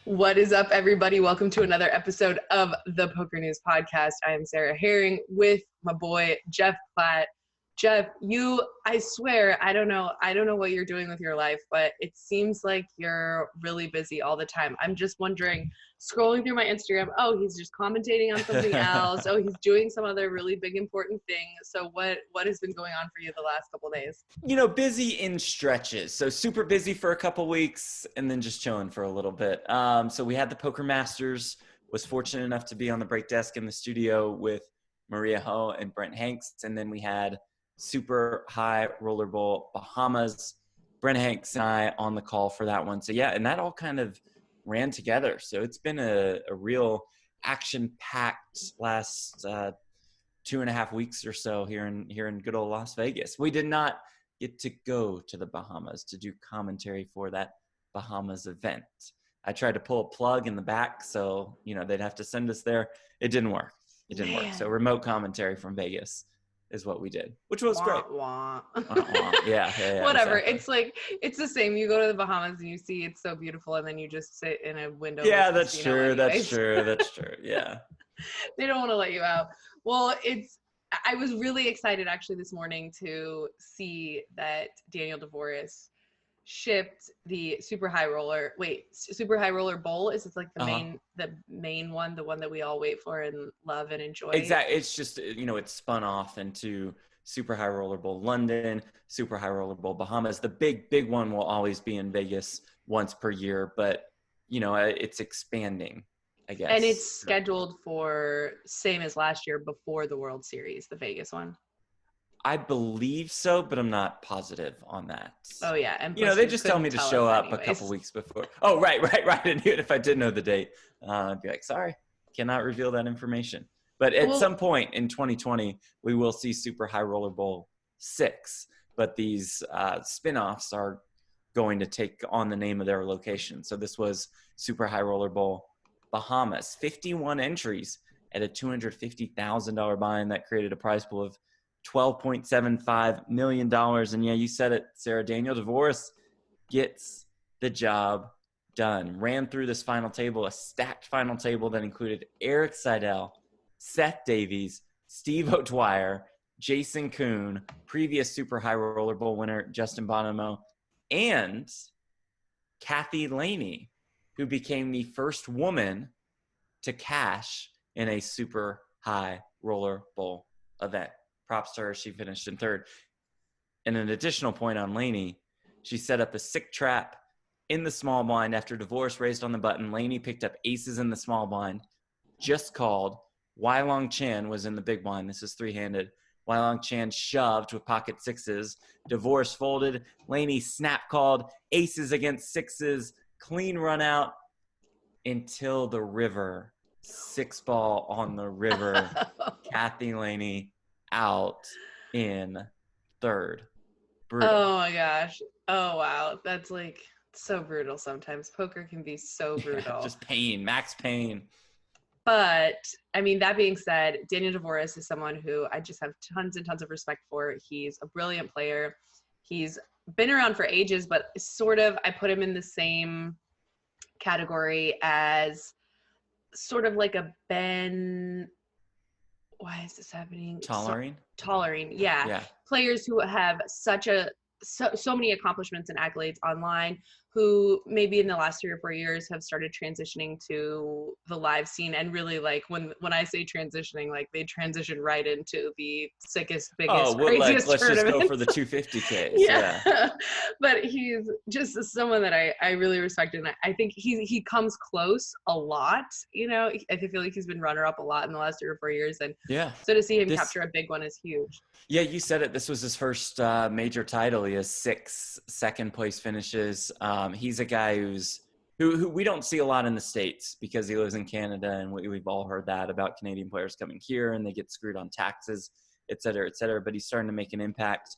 What is up, everybody? Welcome to another episode of the PokerNews podcast. I am Sarah Herring with my boy, Jeff Platt. Jeff, I swear, I don't know what you're doing with your life, but it seems like you're really busy all the time. I'm just wondering, scrolling through my Instagram, oh, he's just commentating on something else. Oh, he's doing some other really big, important thing. So what has been going on for you the last couple of days? Busy in stretches. So super busy for a couple weeks and then just chilling for a little bit. So we had the Poker Masters, was fortunate enough to be on the break desk in the studio with Maria Ho and Brent Hanks. And then we had Super High Roller Bowl Bahamas, Brent Hanks and I on the call for that one. So yeah, and that all kind of ran together. So it's been a real action-packed last 2.5 weeks or so here in good old Las Vegas. We did not get to go to the Bahamas to do commentary for that Bahamas event. I tried to pull a plug in the back, so they'd have to send us there. It didn't work. So remote commentary from Vegas is what we did, which was great. Yeah. Whatever. Exactly. It's the same. You go to the Bahamas and you see it's so beautiful, and then you just sit in a window. Yeah, that's true. That's true. Yeah. They don't want to let you out. Well, I was really excited actually this morning to see that Daniel Dvoress shipped the Super High Roller Bowl. Is it like the main one, the one that we all wait for and love and enjoy? Exactly. It's just, it's spun off into Super High Roller Bowl London, Super High Roller Bowl Bahamas. The big one will always be in Vegas once per year, but it's expanding, I guess. And it's scheduled for same as last year before the World Series, the Vegas one. I believe so, but I'm not positive on that. Oh yeah, and they just tell me to show up a couple weeks before. Oh right. And if I did know the date, I'd be like, sorry, cannot reveal that information. But at some point in 2020, we will see Super High Roller Bowl 6. But these spin-offs are going to take on the name of their location. So this was Super High Roller Bowl Bahamas, 51 entries at a $250,000 buy-in that created a prize pool of $12.75 million. And yeah, you said it, Sarah, Daniel Dvoress gets the job done. Ran through this final table, a stacked final table that included Eric Seidel, Seth Davies, Steve O'Dwyer, Jason Kuhn, previous Super High Roller Bowl winner Justin Bonomo, and Kathy Laney, who became the first woman to cash in a Super High Roller Bowl event. Props to her. She finished in third. And an additional point on Laney, she set up a sick trap in the small blind after Dvoress raised on the button. Laney picked up aces in the small blind, just called. Weilong Chan was in the big blind. This is three-handed. Weilong Chan shoved with pocket sixes. Dvoress folded. Laney snap called. Aces against sixes. Clean run out until the river. 6-ball on the river. Kathy Laney out in third. Brutal. Oh my gosh. Oh wow. That's like so brutal sometimes. Poker can be so brutal. Just pain, max pain. But I mean, that being said, Daniel Dvoress is someone who I just have tons and tons of respect for. He's a brilliant player. He's been around for ages, but sort of I put him in the same category as sort of like a Ben. Why is this happening? Tollering, yeah. Players who have so many accomplishments and accolades online, who maybe in the last 3 or 4 years have started transitioning to the live scene. And really, like when I say transitioning, like they transition right into the sickest, biggest, craziest let's tournaments. Just go for the 250Ks. Yeah. But he's just someone that I really respect, and I think he comes close a lot. I feel like he's been runner-up a lot in the last 3 or 4 years, and so to see him capture a big one is huge. Yeah, you said it. This was his first major title. He has 6 second-place finishes. He's a guy who we don't see a lot in the States because he lives in Canada, and we've all heard that about Canadian players coming here and they get screwed on taxes, et cetera, et cetera. But he's starting to make an impact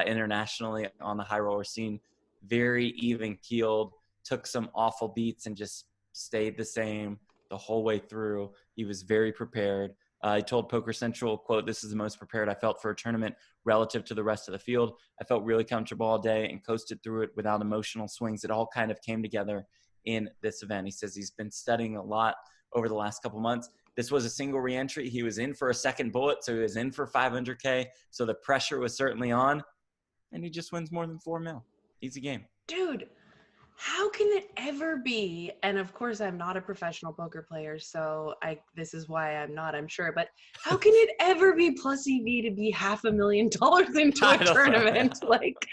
internationally on the high roller scene. Very even-keeled, took some awful beats and just stayed the same the whole way through. He was very prepared. I told Poker Central, quote, "This is the most prepared I felt for a tournament relative to the rest of the field. I felt really comfortable all day and coasted through it without emotional swings. It all kind of came together in this event. He says he's been studying a lot over the last couple months. This was a single reentry. He was in for a second bullet, so he was in for 500K. So the pressure was certainly on, and he just wins more than $4 million. Easy game. Dude, how can it ever be? And of course, I'm not a professional poker player, so this is why I'm sure. But how can it ever be plus EV to be $500,000 into a tournament? Like,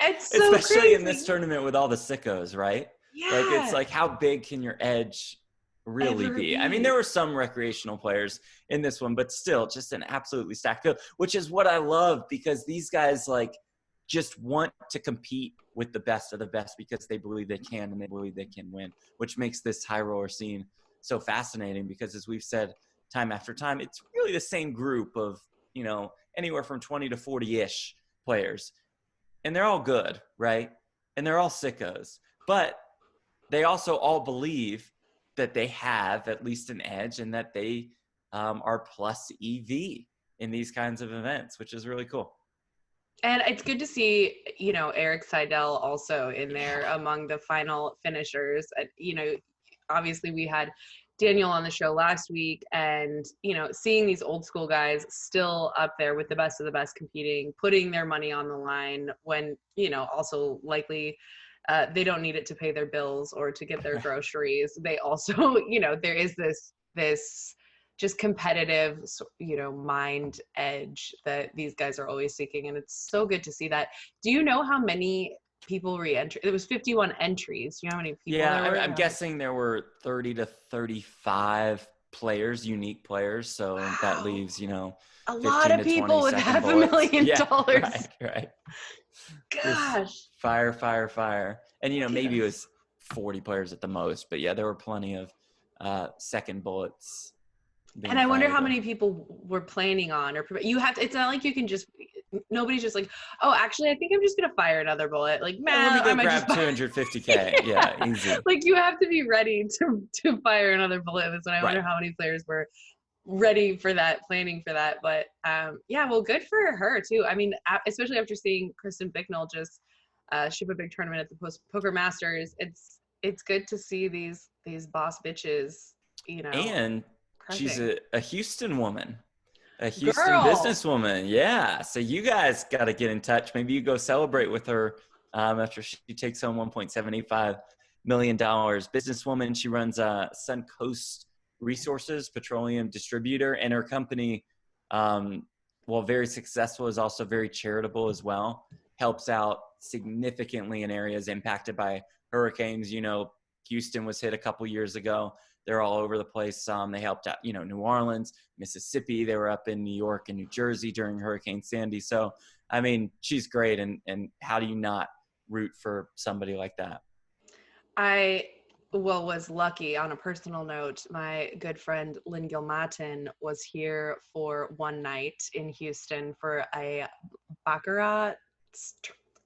it's so especially crazy. In this tournament with all the sickos, right? Yeah. Like, it's like, how big can your edge really be? I mean, there were some recreational players in this one, but still just an absolutely stacked field, which is what I love, because these guys like just want to compete with the best of the best because they believe they can and they believe they can win, which makes this high roller scene so fascinating, because as we've said time after time, it's really the same group of, you know, anywhere from 20 to 40-ish players. And they're all good, right? And they're all sickos. But they also all believe that they have at least an edge and that they are plus EV in these kinds of events, which is really cool. And it's good to see, you know, Eric Seidel also in there among the final finishers. You know, obviously we had Daniel on the show last week, and, you know, seeing these old school guys still up there with the best of the best competing, putting their money on the line when, you know, also likely they don't need it to pay their bills or to get their groceries. They also, you know, there is this just competitive, you know, mind edge that these guys are always seeking. And it's so good to see that. Do you know how many people re-enter? It was 51 entries. Do you know how many people there were? I'm guessing there were 30 to 35 players, unique players. So that leaves, you know, a lot of people with $500,000. Right. Gosh. Just fire. And, you know, maybe it was 40 players at the most. But yeah, there were plenty of second bullets. And I wonder how many people were planning on, or you have to, it's not like you can just, nobody's just like, oh, actually, I think I'm just going to fire another bullet. Like, man, let me go grab 250K. yeah, easy. Like, you have to be ready to fire another bullet. And I wonder how many players were ready for that, planning for that. But yeah, well, good for her too. I mean, especially after seeing Kristen Bicknell just ship a big tournament at the Poker Masters, it's good to see these boss bitches, you know. And she's a Houston woman, a Houston Girl. businesswoman. Yeah. So you guys got to get in touch. Maybe you go celebrate with her after she takes home $1.785 million. Businesswoman. She runs Suncoast Resources, petroleum distributor, and her company, while very successful, is also very charitable as well. Helps out significantly in areas impacted by hurricanes. You know, Houston was hit a couple years ago. They're all over the place. They helped out, you know, New Orleans, Mississippi. They were up in New York and New Jersey during Hurricane Sandy. So, I mean, she's great. And how do you not root for somebody like that? I was lucky on a personal note. My good friend Lynn Gilmatton was here for one night in Houston for a Baccarat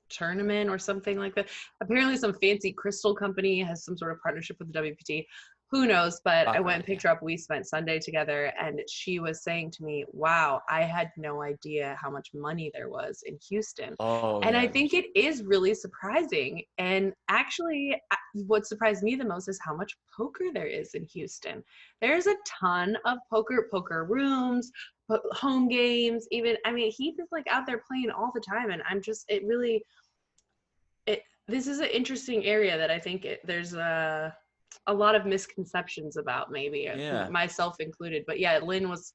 tournament or something like that. Apparently some fancy crystal company has some sort of partnership with the WPT. Who knows? But I went and picked her up. We spent Sunday together, and she was saying to me, wow, I had no idea how much money there was in Houston. And I think it is really surprising. And actually, what surprised me the most is how much poker there is in Houston. There's a ton of poker rooms, home games, even. I mean, Heath is like out there playing all the time, and I'm just, this is an interesting area that I think there's a lot of misconceptions about, maybe myself included. But yeah, Lynn was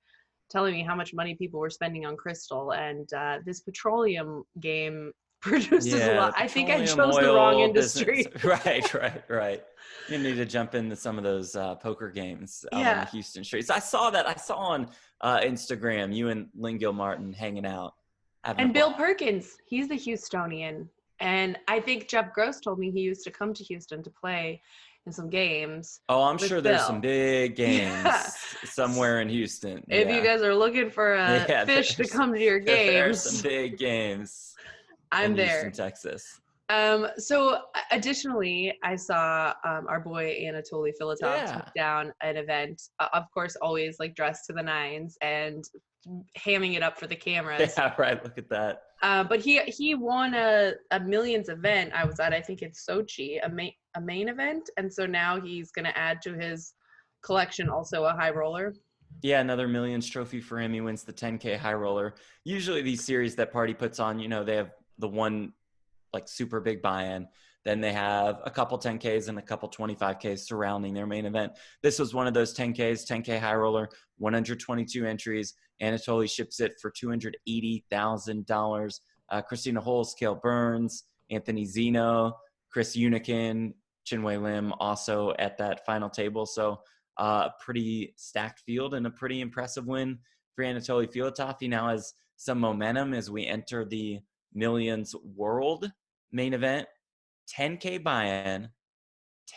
telling me how much money people were spending on crystal, and this petroleum game produces a lot. I think I chose the wrong industry. Right. You need to jump into some of those poker games on the Houston streets. I saw on Instagram you and Lynn Gilmartin hanging out. And Bill Perkins, he's the Houstonian. And I think Jeff Gross told me he used to come to Houston to play in some games. Oh, I'm sure there's some big games somewhere in Houston. If you guys are looking for a fish to come to your games. There's some big games. I'm there. Houston, Texas. So additionally, I saw our boy Anatoly FIlatov took down an event, of course, always like dressed to the nines, and hamming it up for the cameras. Yeah, right. Look at that. But he won a millions event I was at, I think it's Sochi, a main event. And so now he's going to add to his collection also a high roller. Yeah, another millions trophy for him. He wins the 10K high roller. Usually these series that Party puts on, they have the one like super big buy-in. Then they have a couple 10Ks and a couple 25Ks surrounding their main event. This was one of those 10Ks, 10K high roller, 122 entries. Anatoly ships it for $280,000. Christina Holes, Cale Burns, Anthony Zeno, Chris Unikin, Chinwei Lim also at that final table. So a pretty stacked field and a pretty impressive win for Anatoly FIlatov. He now has some momentum as we enter the Millions World main event. 10K buy-in,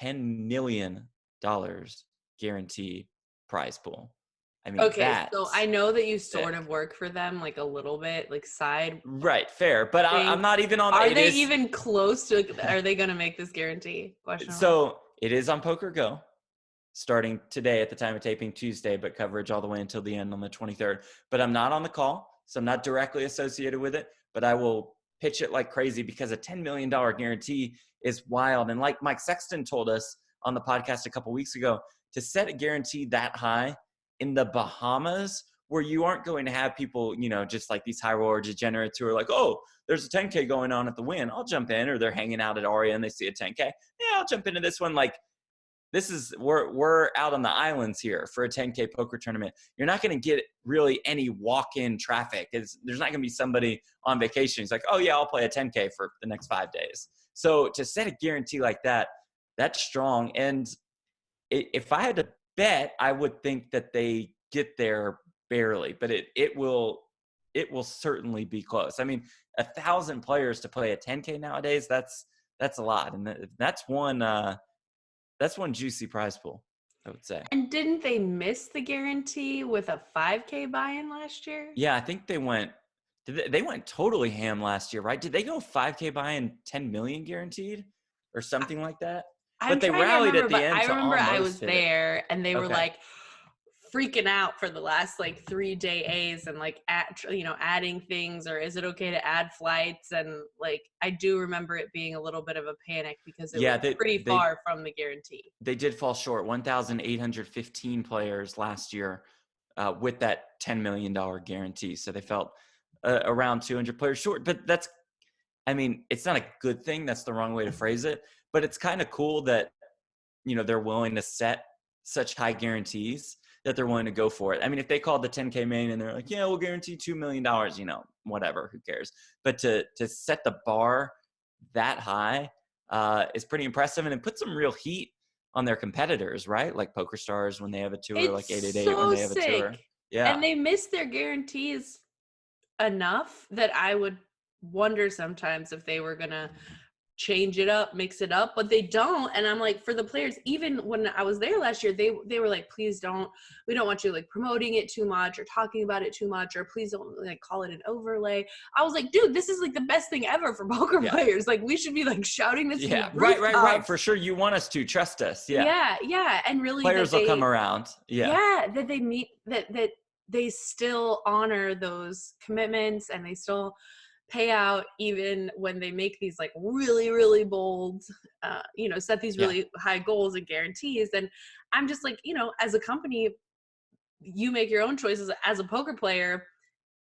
$10 million guarantee prize pool. I mean, okay, so I know that you sort of work for them, like a little bit, like side. Right, fair. But I'm not even on. Are they even close to? Are they going to make this guarantee? So it is on Poker Go, starting today at the time of taping, Tuesday, but coverage all the way until the end on the 23rd. But I'm not on the call, so I'm not directly associated with it. But I will pitch it like crazy because a $10 million guarantee is wild. And like Mike Sexton told us on the podcast a couple weeks ago, to set a guarantee that high in the Bahamas, where you aren't going to have people, just like these high roller degenerates who are like, oh, there's a 10K going on at the Wynn, I'll jump in, or they're hanging out at Aria and they see a 10K. Yeah, I'll jump into this one. Like, we're out on the islands here for a 10K poker tournament. You're not going to get really any walk-in traffic. There's not going to be somebody on vacation who's like, oh yeah, I'll play a 10K for the next 5 days. So to set a guarantee like that, that's strong. And if I had to bet, I would think that they get there barely, but it will certainly be close. I mean, 1,000 players to play a 10K nowadays, that's a lot. And that's one juicy prize pool, I would say. And didn't they miss the guarantee with a 5K buy-in last year? Yeah, I think they went totally ham last year, right? Did they go 5K buy-in, 10 million guaranteed or something like that? But they rallied at the end. I remember I was there and they were like freaking out for the last like 3 days and like adding things, or is it okay to add flights? And like I do remember it being a little bit of a panic because it was pretty far from the guarantee. They did fall short. 1,815 players last year with that $10 million guarantee. So they felt around 200 players short. But it's not a good thing. That's the wrong way to phrase it. But it's kind of cool that, they're willing to set such high guarantees that they're willing to go for it. I mean, if they called the 10K main and they're like, yeah, we'll guarantee $2 million, whatever, who cares? But to set the bar that high is pretty impressive. And it puts some real heat on their competitors, right? Like PokerStars when they have a tour, like 888 when they have a tour. Yeah. And they miss their guarantees enough that I would wonder sometimes if they were going to change it up, mix it up, but they don't. And I'm like, for the players, even when I was there last year, they were like, please don't, we don't want you like promoting it too much or talking about it too much, or please don't like call it an overlay. I was like, dude, this is like the best thing ever for poker players. Like we should be like shouting this. Yeah, right. For sure. You want us to trust us. Yeah. Yeah. And really players will come around. Yeah. That they meet, that they still honor those commitments and they still pay out even when they make these like really, really bold, set these really high goals and guarantees. And I'm just like, as a company, you make your own choices. As a poker player,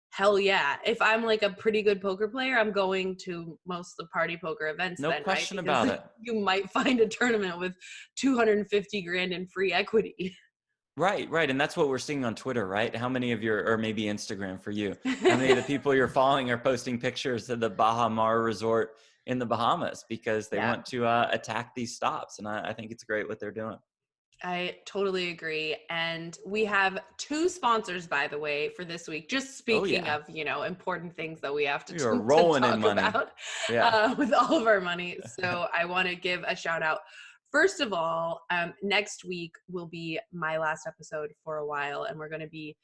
hell yeah. If I'm like a pretty good poker player, I'm going to most of the party poker events. No question about it. You might find a tournament with 250 grand in free equity. Right. And that's what we're seeing on Twitter, right? How many of or maybe Instagram for you, how many of the people you're following are posting pictures of the Bahamas resort in the Bahamas because they want to attack these stops. And I think it's great what they're doing. I totally agree. And we have 2 sponsors, by the way, for this week. Just speaking of, important things that we have to talk about with all of our money. So I want to give a shout out. First of all, next week will be my last episode for a while, and we're going to be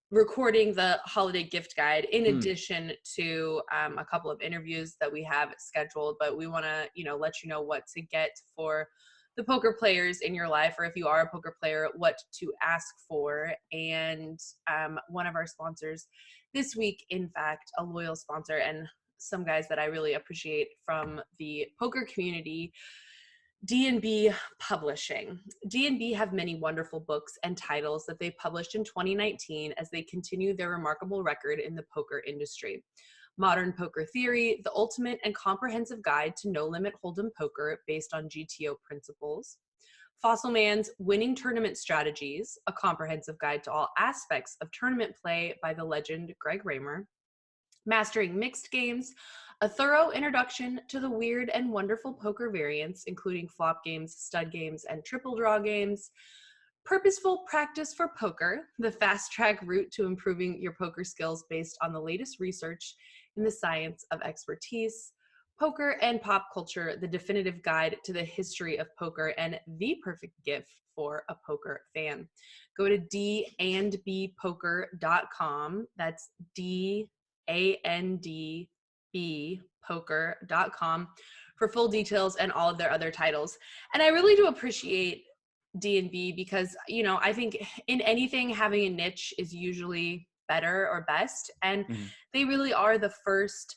recording the holiday gift guide in addition to a couple of interviews that we have scheduled. But we want to, let you know what to get for the poker players in your life, or if you are a poker player, what to ask for. And one of our sponsors this week, in fact, a loyal sponsor and some guys that I really appreciate from the poker community, D&B Publishing. D&B have many wonderful books and titles that they published in 2019 as they continue their remarkable record in the poker industry. Modern Poker Theory, the ultimate and comprehensive guide to no-limit hold'em poker based on GTO principles. Fossil Man's Winning Tournament Strategies, a comprehensive guide to all aspects of tournament play by the legend Greg Raymer. Mastering Mixed Games, a thorough introduction to the weird and wonderful poker variants, including flop games, stud games, and triple draw games. Purposeful Practice for Poker, the fast-track route to improving your poker skills based on the latest research in the science of expertise. Poker and Pop Culture, the definitive guide to the history of poker and the perfect gift for a poker fan. Go to dandbpoker.com. That's dandbpoker.com for full details and all of their other titles. And I really do appreciate D&B because, you know, I think in anything having a niche is usually better or best. And they really are the first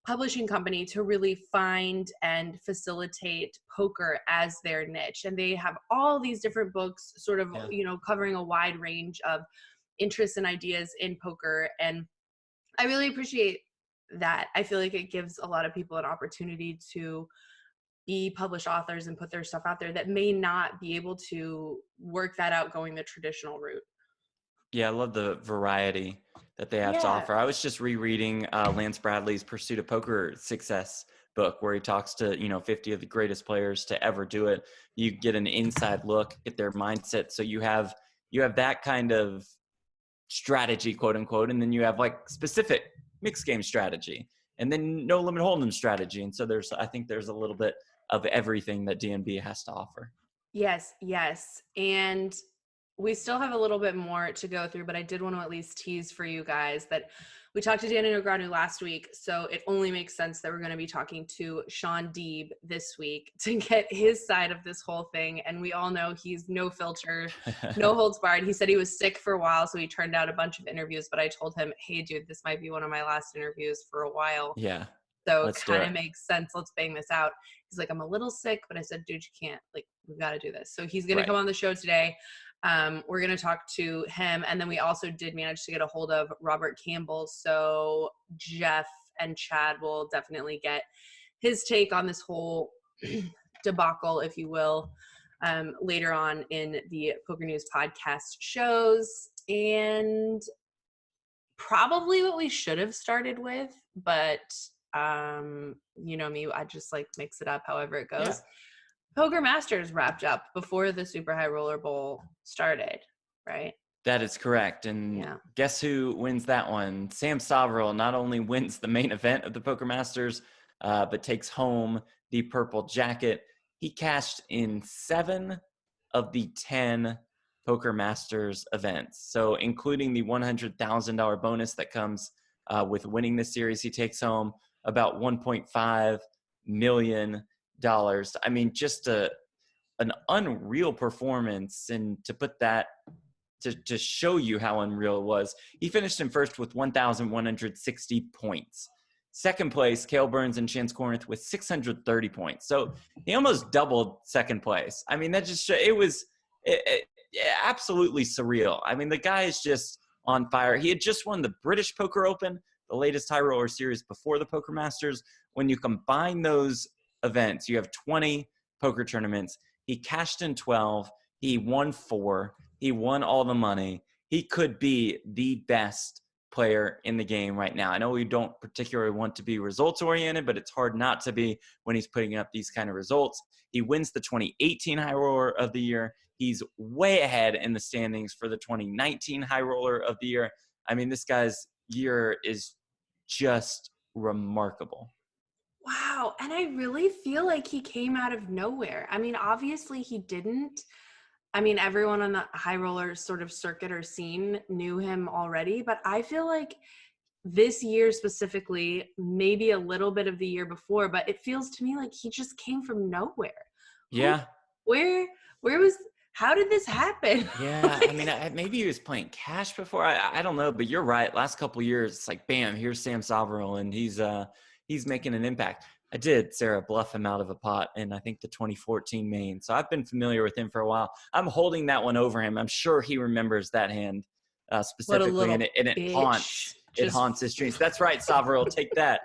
publishing company to really find and facilitate poker as their niche. And they have all these different books sort of, you know, covering a wide range of interests and ideas in poker. And I really appreciate that. I feel like it gives a lot of people an opportunity to be published authors and put their stuff out there that may not be able to work that out going the traditional route. Yeah, I love the variety that they have to offer. I was just rereading Lance Bradley's Pursuit of Poker Success book, where he talks to, you know, 50 of the greatest players to ever do it. You get an inside look at their mindset. So you have that kind of strategy, quote unquote, and then you have like specific mixed game strategy, and then no limit hold'em strategy. And so I think there's a little bit of everything that D&B has to offer. Yes. And we still have a little bit more to go through, but I did want to at least tease for you guys that we talked to Danny Negreanu last week, so it only makes sense that we're going to be talking to Sean Deeb this week to get his side of this whole thing. And we all know he's no filter, no holds barred. He said he was sick for a while, so he turned out a bunch of interviews, but I told him, hey, dude, this might be one of my last interviews for a while. Yeah. So it kind of makes sense. Let's bang this out. He's like, I'm a little sick, but I said, dude, you can't. Like, we've got to do this. So he's going to come on the show today. We're going to talk to him. And then we also did manage to get a hold of Robert Campbell. So Jeff and Chad will definitely get his take on this whole debacle, if you will, later on in the PokerNews podcast shows. And probably what we should have started with, but you know me, I just like mix it up however it goes. Poker Masters wrapped up before the Super High Roller Bowl started, right? That is correct. And guess who wins that one? Sam Soverel not only wins the main event of the Poker Masters, but takes home the purple jacket. He cashed in 7 of the 10 Poker Masters events. So including the $100,000 bonus that comes with winning this series, he takes home about $1.5 million. I mean, just an unreal performance. And to put that, to show you how unreal it was, he finished in first with 1,160 points. Second place, Cale Burns and Chance Corneth with 630 points. So he almost doubled second place. I mean, that just it was absolutely surreal. I mean, the guy is just on fire. He had just won the British Poker Open, the latest high roller series before the Poker Masters. When you combine those events, you have 20 poker tournaments. He cashed in 12. He won 4. He won all the money. He could be the best player in the game right now. I know we don't particularly want to be results oriented, but it's hard not to be when he's putting up these kind of results. He wins the 2018 High Roller of the Year. He's way ahead in the standings for the 2019 High Roller of the Year. I mean, this guy's year is just remarkable. Wow. And I really feel like he came out of nowhere. I mean, obviously he didn't. I mean, everyone on the high roller sort of circuit or scene knew him already, but I feel like this year specifically, maybe a little bit of the year before, but it feels to me like he just came from nowhere. Yeah. where was, how did this happen? Yeah, I mean, maybe he was playing cash before. I don't know, but you're right. Last couple of years, it's like, bam, here's Sam Soverel, and he's making an impact. I did, Sarah, bluff him out of a pot in, I think, the 2014 main. So I've been familiar with him for a while. I'm holding that one over him. I'm sure he remembers that hand specifically, and it haunts his dreams. That's right, Soverel, take that.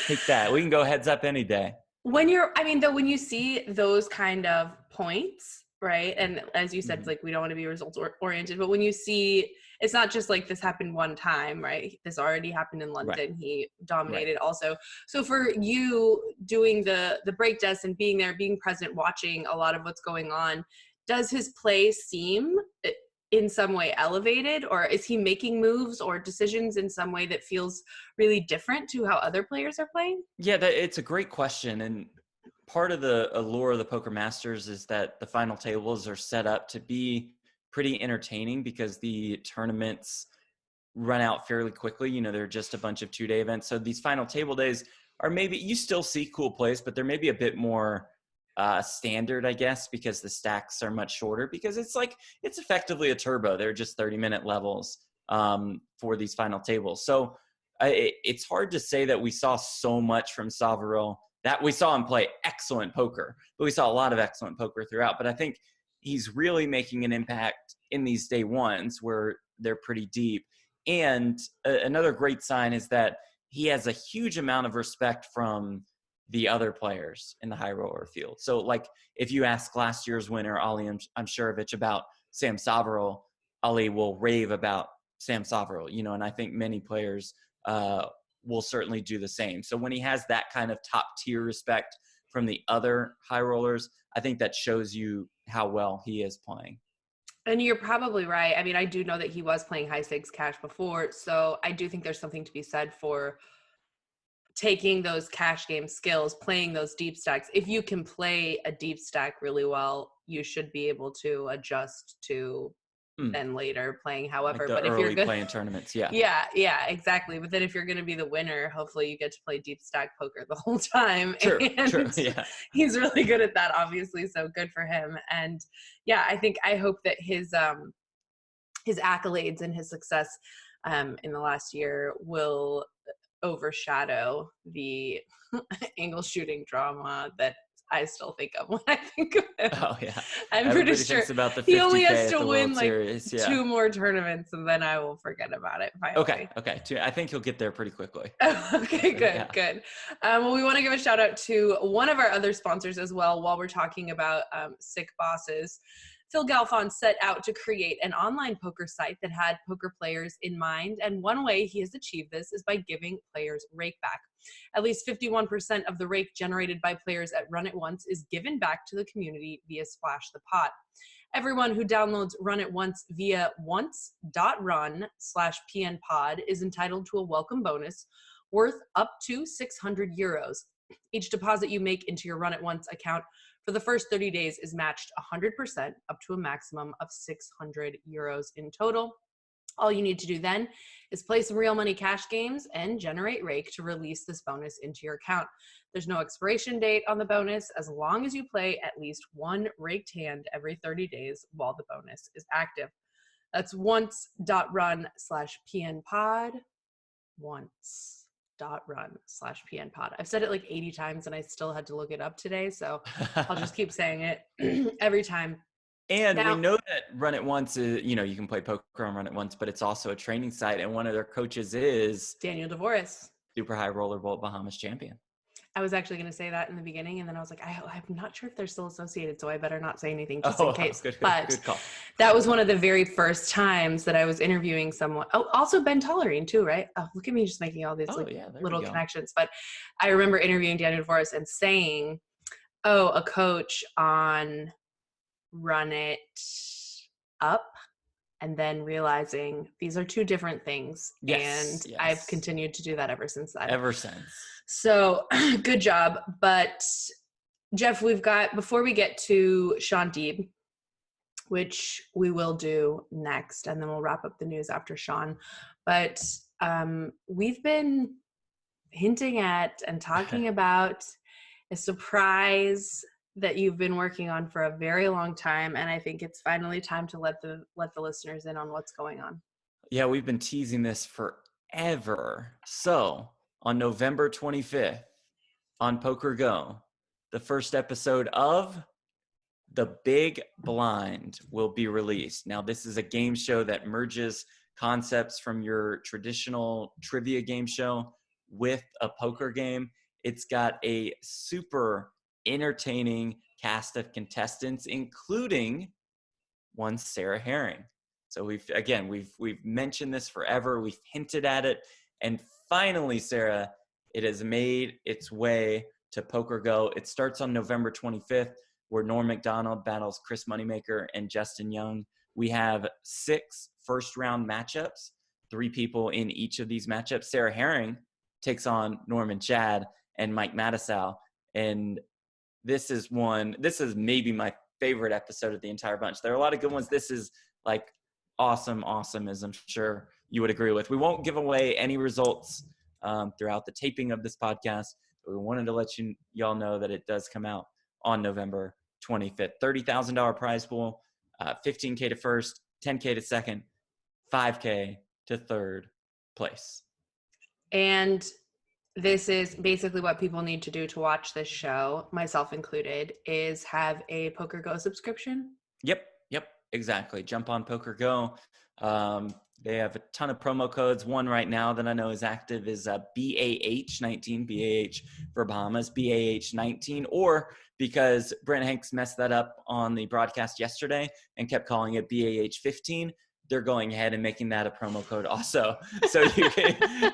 Take that. We can go heads up any day. When you see those kind of points, right? And as you said, like, we don't want to be results oriented, but when you see, it's not just like this happened one time, right? This already happened in London. Right. He dominated also. So for you doing the break test and being there, being present, watching a lot of what's going on, does his play seem in some way elevated, or is he making moves or decisions in some way that feels really different to how other players are playing? Yeah, it's a great question. And part of the allure of the Poker Masters is that the final tables are set up to be pretty entertaining because the tournaments run out fairly quickly. You know, they're just a bunch of 2-day events. So these final table days are maybe, you still see cool plays, but they're maybe a bit more standard, I guess, because the stacks are much shorter, because it's effectively a turbo. They're just 30-minute levels for these final tables. So it's hard to say that we saw so much from Soverel. That we saw him play excellent poker, but we saw a lot of excellent poker throughout. But I think he's really making an impact in these day ones where they're pretty deep. And another great sign is that he has a huge amount of respect from the other players in the high roller field. So like, if you ask last year's winner, Ali Amshurovich, about Sam Soverel, Ali will rave about Sam Soverel, you know, and I think many players will certainly do the same. So when he has that kind of top tier respect from the other high rollers, I think that shows you how well he is playing. And you're probably right. I mean, I do know that he was playing high stakes cash before. So I do think there's something to be said for taking those cash game skills, playing those deep stacks. If you can play a deep stack really well, you should be able to adjust to then later playing however. Like, but if you're playing tournaments, yeah, exactly. But then if you're going to be the winner, hopefully you get to play deep stack poker the whole time. True. Yeah, he's really good at that, obviously. So good for him. And yeah, I hope that his accolades and his success in the last year will overshadow the angle shooting drama that I still think of when I think of him. Oh yeah, I'm pretty sure about the he only has to win like Series. 2 more tournaments, and then I will forget about it. Finally. Okay. I think he'll get there pretty quickly. Okay, good. Well, we want to give a shout out to one of our other sponsors as well. While we're talking about sick bosses, Phil Galfond set out to create an online poker site that had poker players in mind, and one way he has achieved this is by giving players rake back. At least 51% of the rake generated by players at Run It Once is given back to the community via Splash the Pot. Everyone who downloads Run It Once via once.run/pnpod is entitled to a welcome bonus worth up to €600. Each deposit you make into your Run It Once account for the first 30 days is matched 100% up to a maximum of €600 in total. All you need to do then is play some real money cash games and generate rake to release this bonus into your account. There's no expiration date on the bonus as long as you play at least one raked hand every 30 days while the bonus is active. That's once.run/pnpod. Once.run/pnpod. I've said it like 80 times and I still had to look it up today, so I'll just keep saying it every time. And we know that Run It Once is, you know, you can play poker on Run It Once, but it's also a training site. And one of their coaches is Daniel Dvoress, super high rollerbolt Bahamas champion. I was actually going to say that in the beginning, and then I was like, I'm not sure if they're still associated, so I better not say anything just in case. Good call. That was one of the very first times that I was interviewing someone. Oh, also Ben Tollerine too, right? Oh, look at me just making all these little connections. But I remember interviewing Daniel Dvoress and saying, a coach on Run It Up, and then realizing these are two different things. Yes. I've continued to do that ever since then. So good job. But Jeff, we've got, before we get to Sean Deeb, which we will do next, and then we'll wrap up the news after Sean. But we've been hinting at and talking about a surprise that you've been working on for a very long time, and I think it's finally time to let the listeners in on what's going on. Yeah, we've been teasing this forever. So on November 25th on Poker Go, the first episode of The Big Blind will be released. Now, this is a game show that merges concepts from your traditional trivia game show with a poker game. It's got a super entertaining cast of contestants, including one Sarah Herring. So we've mentioned this forever. We've hinted at it. And finally, Sarah, it has made its way to Poker Go. It starts on November 25th, where Norm Macdonald battles Chris Moneymaker and Justin Young. We have 6 first-round matchups, 3 people in each of these matchups. Sarah Herring takes on Norman Chad and Mike Matusow. And this is maybe my favorite episode of the entire bunch. There are a lot of good ones. This is like awesome, as I'm sure you would agree with. We won't give away any results throughout the taping of this podcast, but we wanted to let y'all know that it does come out on November 25th. $30,000 prize pool, $15K to first, $10K to second, $5K to third place. And this is basically what people need to do to watch this show, myself included, is have a Poker Go subscription. Yep, exactly. Jump on Poker Go. They have a ton of promo codes. One right now that I know is active is BAH19, BAH for Bahamas, BAH19, or because Brent Hanks messed that up on the broadcast yesterday and kept calling it BAH15, they're going ahead and making that a promo code also. So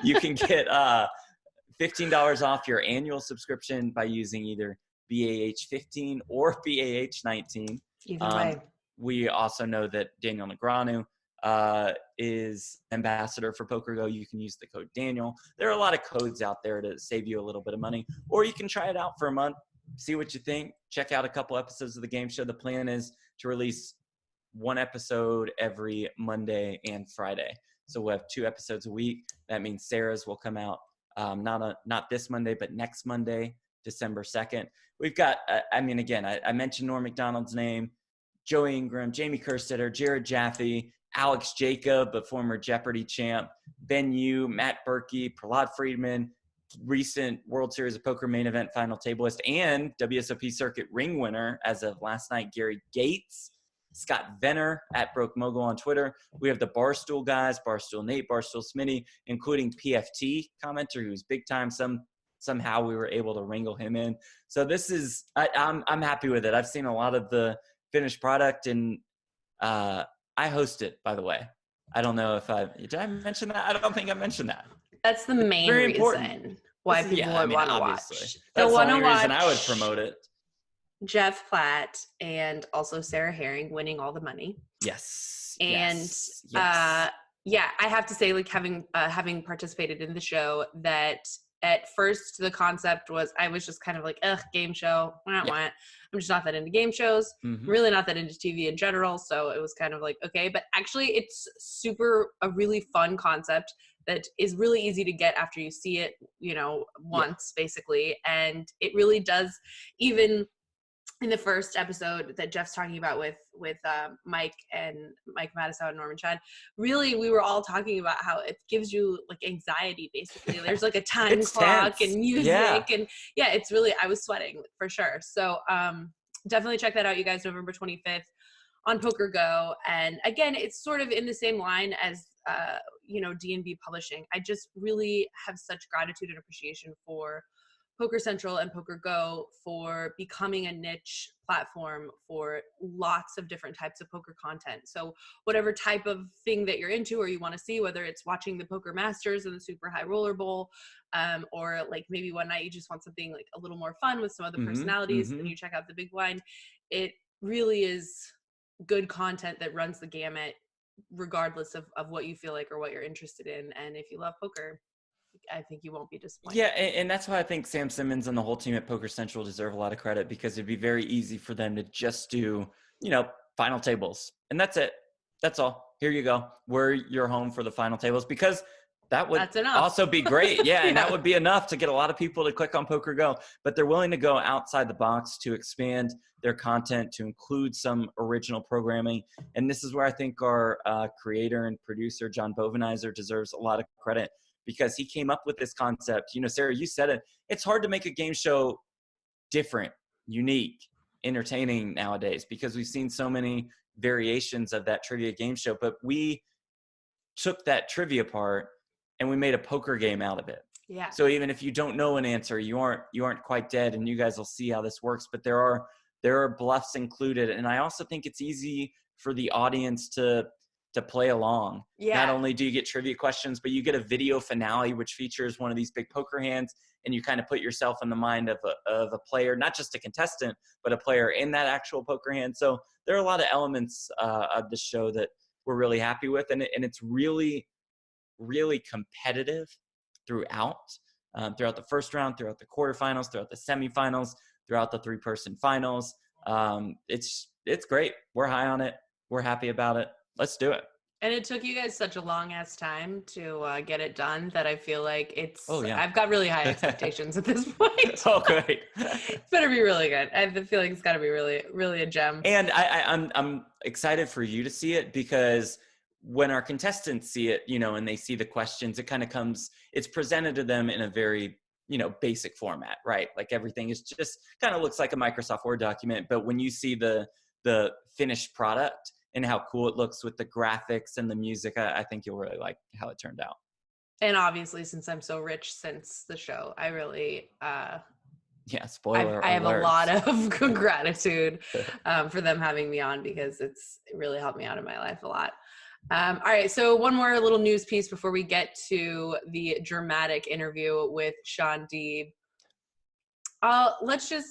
you can get $15 off your annual subscription by using either BAH15 or BAH19. Either way. We also know that Daniel Negreanu is ambassador for Poker Go. You can use the code Daniel. There are a lot of codes out there to save you a little bit of money, or you can try it out for a month, see what you think, check out a couple episodes of the game show. The plan is to release 1 episode every Monday and Friday. So we'll have 2 episodes a week. That means Sarah's will come out not this Monday, but next Monday, December 2nd. We've got, I mentioned Norm Macdonald's name, Joey Ingram, Jamie Kerstetter, Jared Jaffe, Alex Jacob, a former Jeopardy champ, Ben Yu, Matt Berkey, Prahlad Friedman, recent World Series of Poker main event final tableist, and WSOP circuit ring winner as of last night, Gary Gates, Scott Venner at Broke Mogul on Twitter. We have the Barstool guys, Barstool Nate, Barstool Smitty, including PFT commenter who's big time. Somehow we were able to wrangle him in. So this is, I'm happy with it. I've seen a lot of the finished product, and I host it, by the way. I don't know if did I mention that? I don't think I mentioned that. That's the main reason why people would want to watch. That's the only reason I would promote it. Jeff Platt and also Sarah Herring winning all the money. Yes. And I have to say, like, having participated in the show, that at first the concept was, I was just kind of like, game show. I'm just not that into game shows. Mm-hmm. Really not that into TV in general. So it was kind of like, okay, but actually it's a really fun concept that is really easy to get after you see it, once basically. And it really does, even in the first episode that Jeff's talking about with Mike Matusow and Norman Chad, really we were all talking about how it gives you like anxiety basically. There's like a time clock and music and it's really, I was sweating for sure. So definitely check that out, you guys, November 25th on Poker Go. And again, it's sort of in the same line as D&B Publishing. I just really have such gratitude and appreciation for Poker Central and Poker Go for becoming a niche platform for lots of different types of poker content. So whatever type of thing that you're into or you want to see, whether it's watching the Poker Masters and the Super High Roller Bowl, or like maybe one night you just want something like a little more fun with some other personalities, and you check out the Big Blind. It really is good content that runs the gamut regardless of what you feel like or what you're interested in. And if you love poker, I think you won't be disappointed. Yeah, and that's why I think Sam Simmons and the whole team at Poker Central deserve a lot of credit, because it'd be very easy for them to just do, final tables. And that's it. That's all. Here you go. We're your home for the final tables, because That would That's enough. also be great. Yeah, Yeah. and that would be enough to get a lot of people to click on Poker Go. But they're willing to go outside the box to expand their content, to include some original programming. And this is where I think our creator and producer, John Bovenizer, deserves a lot of credit, because he came up with this concept. You know, Sarah, you said it. It's hard to make a game show different, unique, entertaining nowadays, because we've seen so many variations of that trivia game show. But we took that trivia part and we made a poker game out of it. Yeah. So even if you don't know an answer, you aren't quite dead, and you guys will see how this works. But there are bluffs included, and I also think it's easy for the audience to play along. Yeah. Not only do you get trivia questions, but you get a video finale which features one of these big poker hands, and you kind of put yourself in the mind of a player, not just a contestant, but a player in that actual poker hand. So there are a lot of elements of the show that we're really happy with, and it's really, really competitive throughout the first round, throughout the quarterfinals, throughout the semifinals, throughout the 3-person finals. It's great. We're high on it. We're happy about it. Let's do it. And it took you guys such a long ass time to get it done that I feel like yeah. I've got really high expectations at this point. Oh, great. It's better be really good. I feel like it's got to be really, really a gem. And I'm excited for you to see it, because when our contestants see it, you know, and they see the questions, it's presented to them in a very, you know, basic format, right? Like everything is just kind of looks like a Microsoft Word document. But when you see the finished product and how cool it looks with the graphics and the music, I think you'll really like how it turned out. And obviously, since I'm so rich since the show, I really, yeah, spoiler I have alert. a lot of gratitude for them having me on, because it really helped me out in my life a lot. All right, so one more little news piece before we get to the dramatic interview with Sean Deeb. Let's just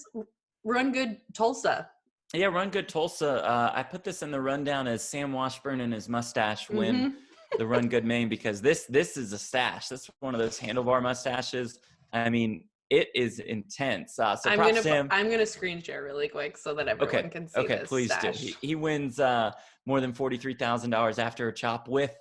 run good Tulsa. Yeah, RunGood Tulsa. I put this in the rundown as Sam Washburn and his mustache win the RunGood main, because this is a stash. This is one of those handlebar mustaches. I mean, it is intense. So I'm gonna screen share really quick so that everyone can see this please stash. do. He wins more than $43,000 after a chop with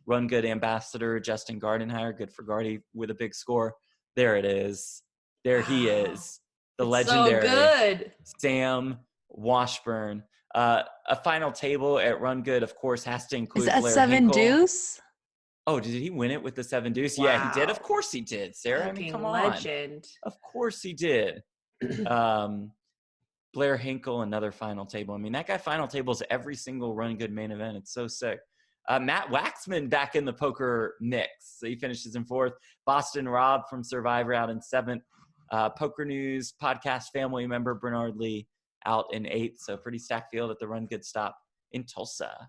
RunGood ambassador Justin Gardenhire. Good for Gardy with a big score. There it is. There he is. The legendary so good. Sam Washburn. A final table at RunGood, of course, has to include Is that Blair 7 Hinkle. Deuce? Oh, did he win it with the 7 deuce? Wow. Yeah, he did. Of course he did, Sarah. Fucking I mean, come legend. on. Of course he did. Blair Hinkle, another final table. I mean, that guy final tables every single RunGood main event. It's so sick. Matt Waxman back in the poker mix. So he finishes in 4th. Boston Rob from Survivor out in 7th. PokerNews podcast family member Bernard Lee out in 8th. So pretty stacked field at the RunGood stop in Tulsa.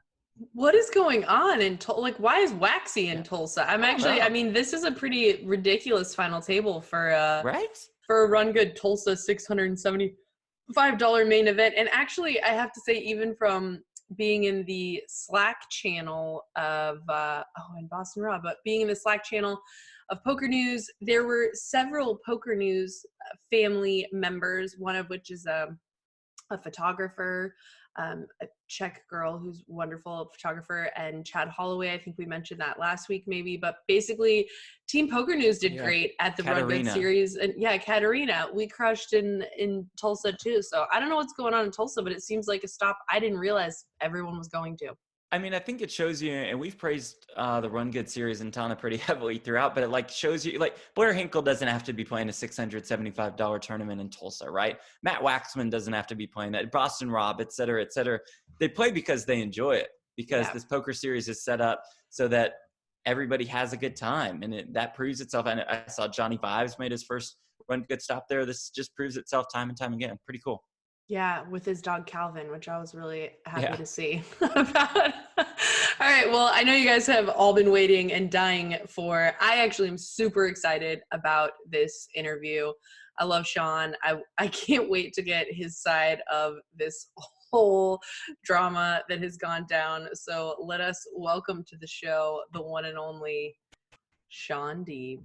What is going on in Tulsa? Like, why is Waxy in Tulsa? I mean, this is a pretty ridiculous final table for right? For a RunGood Tulsa $675 main event. And actually, I have to say, even from being in the Slack channel of in Boston Raw, but being in the Slack channel of PokerNews, there were several PokerNews family members, one of which is a photographer, a Czech girl who's wonderful photographer, and Chad Holloway. I think we mentioned that last week maybe, but basically Team PokerNews did great at the RunGood series. And yeah, Katerina, we crushed in Tulsa too. So I don't know what's going on in Tulsa, but it seems like a stop I didn't realize everyone was going to. I mean, I think it shows you, and we've praised the RunGood series in Tana pretty heavily throughout, but it like shows you, like Blair Hinkle doesn't have to be playing a $675 tournament in Tulsa, right? Matt Waxman doesn't have to be playing that. Boston Rob, et cetera, et cetera. They play because they enjoy it, because this poker series is set up so that everybody has a good time, and that proves itself. And I saw Johnny Vives made his first RunGood stop there. This just proves itself time and time again. Pretty cool. Yeah, with his dog Calvin, which I was really happy to see about. All right, well, I know you guys have all been waiting and dying for. I actually am super excited about this interview. I love Sean. I can't wait to get his side of this whole drama that has gone down. So let us welcome to the show the one and only Sean Deeb.